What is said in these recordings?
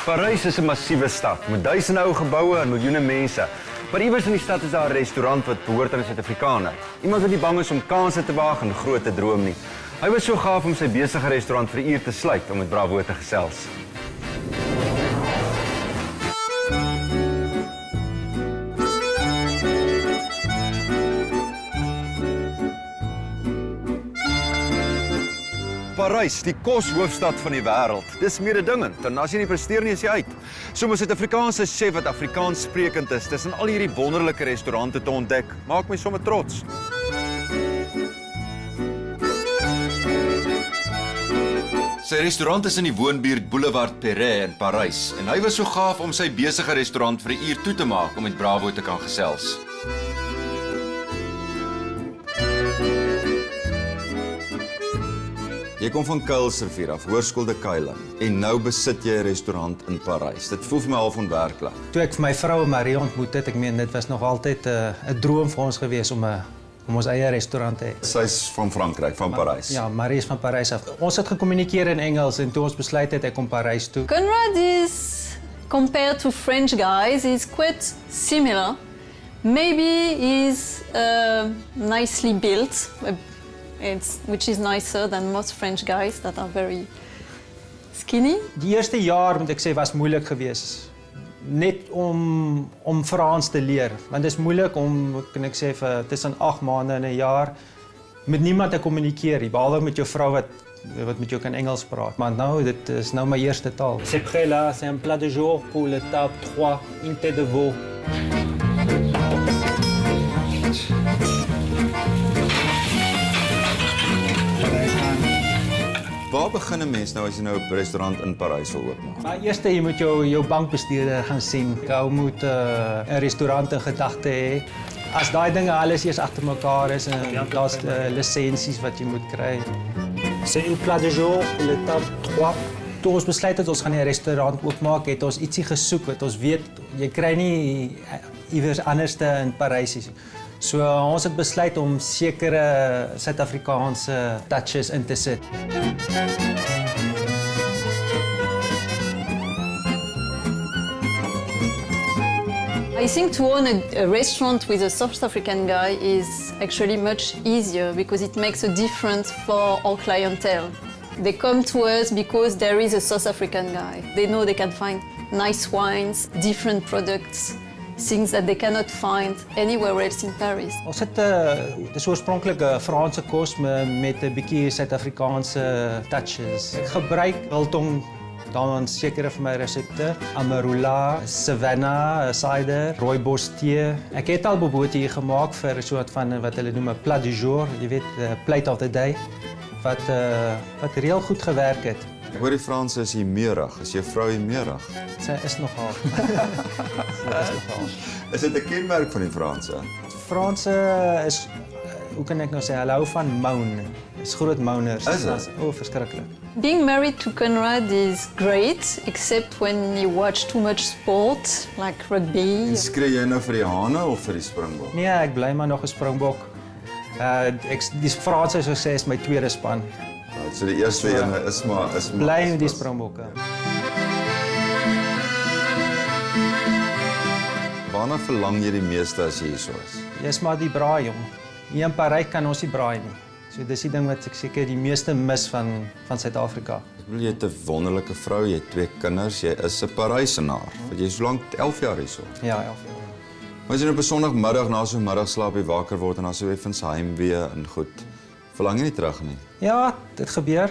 Parys is 'n massiewe stad met duisende ou geboue en miljoene mense. Maar iewers in die stad is daar 'n restaurant wat behoort aan 'n Suid-Afrikaner. Iemand wat nie bang is om kansse te waag en groot te droom nie. Hy was so gaaf om sy besige restaurant vir 'n uur te sluit om met Bravo te gesels. Parys, die koshoofstad van die wêreld. Dis mededingend en as jy nie presteer nie, is jy uit. So 'n Suid-Afrikaanse chef wat Afrikaans sprekend is, tussen al hierdie wonderlike restaurante te ontdek, maak my sommer trots. Sy restaurant is in die woonbuurt Boulevard Perret in Parys en hy was so gaaf om sy besige restaurant vir 'n uur toe te maak om met Bravo te kan gesels. Jy kom van Kuilsrivier af, Hoërskool de Kuilen, en nou besit jy 'n restaurant in Parys. Dit voel vir my half onwerklik. Toe ek vir my vrou Marie ontmoet het, ek meen dit was nog altyd 'n droom vir ons gewees om ons eie restaurant te hê. Sy's van Frankryk, van Parys. Ja, Marie is van Parys af. Ons het gekommunikeer in Engels en toe ons besluit het ek kom Parys toe. Conrad is, compared to French guys, is quite similar. Maybe he's nicely built, which is nicer than most French guys that are very skinny. Die eerste jaar, moet ek sê, was moeilik geweest. Net om Frans te leer, want dit is moeilik om, kan ek sê, vir tussen 8 maande en 'n jaar met niemand te kommunikeer, behalwe met jou vrou wat met jou kan Engels praat. Maar nou, dit is nou my eerste taal. C'est prêt là, c'est un plat de jour pour le table 3, une tête de veau. Waar begin 'n mens nou as jy nou 'n restaurant in Parys wil oopmaak? Maar eers jy moet jou bankbestuurder gaan sien. Jy moet 'n restaurant in gedagte hê. As daai dinge alles eers agter mekaar is en daar's lisensies wat jy moet kry. C'est une plat de jour pour le table 3. Toe ons besluit het ons gaan 'n restaurant oopmaak, het ons ietsie gesoek wat ons weet jy kry nie iewers anderste in Parys nie. So ons het besluit om sekere Suid-Afrikaanse touches in te sit. I think to own a restaurant with a South African guy is actually much easier because it makes a difference for our clientele. They come to us because there is a South African guy. They know they can find nice wines, different products, things that they cannot find anywhere else in Paris. Ons het dis oorspronklik 'n Franse kos met 'n bietjie Suid-Afrikaanse touches. Ek gebruik biltong dan sekere van my resepte, amarula, Savannah, cider, rooibos tee. Ek het al bobotie hier gemaak vir 'n soort van wat hulle noem 'n plat du jour, jy weet, plate of the day, wat reël goed gewerk het. Ek hoor die Franse is humeurig. Is jou vrou humeurig? Sy is nogal. Is dit 'n kenmerk van die Franse? Franse is, hoe kan ek nou sê, hulle hou van moan. Is groot moaners. Is dit? Verskriklik. Being married to Conrad is great, except when you watch too much sport, like rugby. En skree jy nou vir die hane of vir die springbok? Nee, ek bly maar nog 'n springbok. Die Franse sou sê is my tweede span. So die eerste ene is maar bly met die Springbokke. Waarna verlang jy die meeste as jy hier so is? Jy's maar die braai, jong. Hier in Parys kan ons nie braai nie. So dis die ding wat ek seker die meeste mis van Suid-Afrika. Ek bedoel jy het 'n wonderlike vrou, jy het 2 kinders, jy is 'n Parysenaar. Want jy is so lank 11 jaar hier so. Ja, 11 jaar. Maar as jy op 'n Sondagmiddag na so 'n middagslaap wakker word en dan so effens heimwee en goed, verlang jy nie terug nie? Ja, dit gebeur.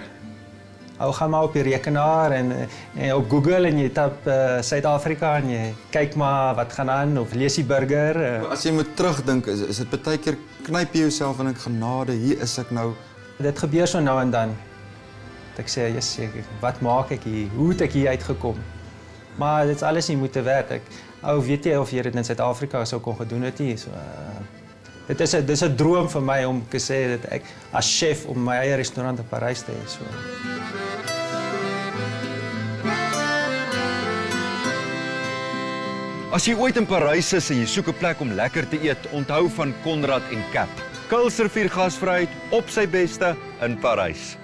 Ou gaan maar op die rekenaar en op Google en jy tap Suid-Afrika en jy kyk maar wat gaan aan of lees die burger. As jy moet terugdink, is dit baie keer knyp jy jouself en ek genade, hier is ek nou. Dit gebeur so nou en dan. Dat ek sê, yes, wat maak ek hier? Hoe het ek hier uitgekom? Maar dit is alles nie moeite werd. Weet jy of jy dit in Suid-Afrika sou kon gedoen het nie? So, dit is 'n droom vir my om te sê dat ek as chef om my eie restaurant in Parys te hê. So. As jy ooit in Parys is en jy soek 'n plek om lekker te eet, onthou van Conrad en Cap. Kuilsrivier gasvryheid op sy beste in Parys.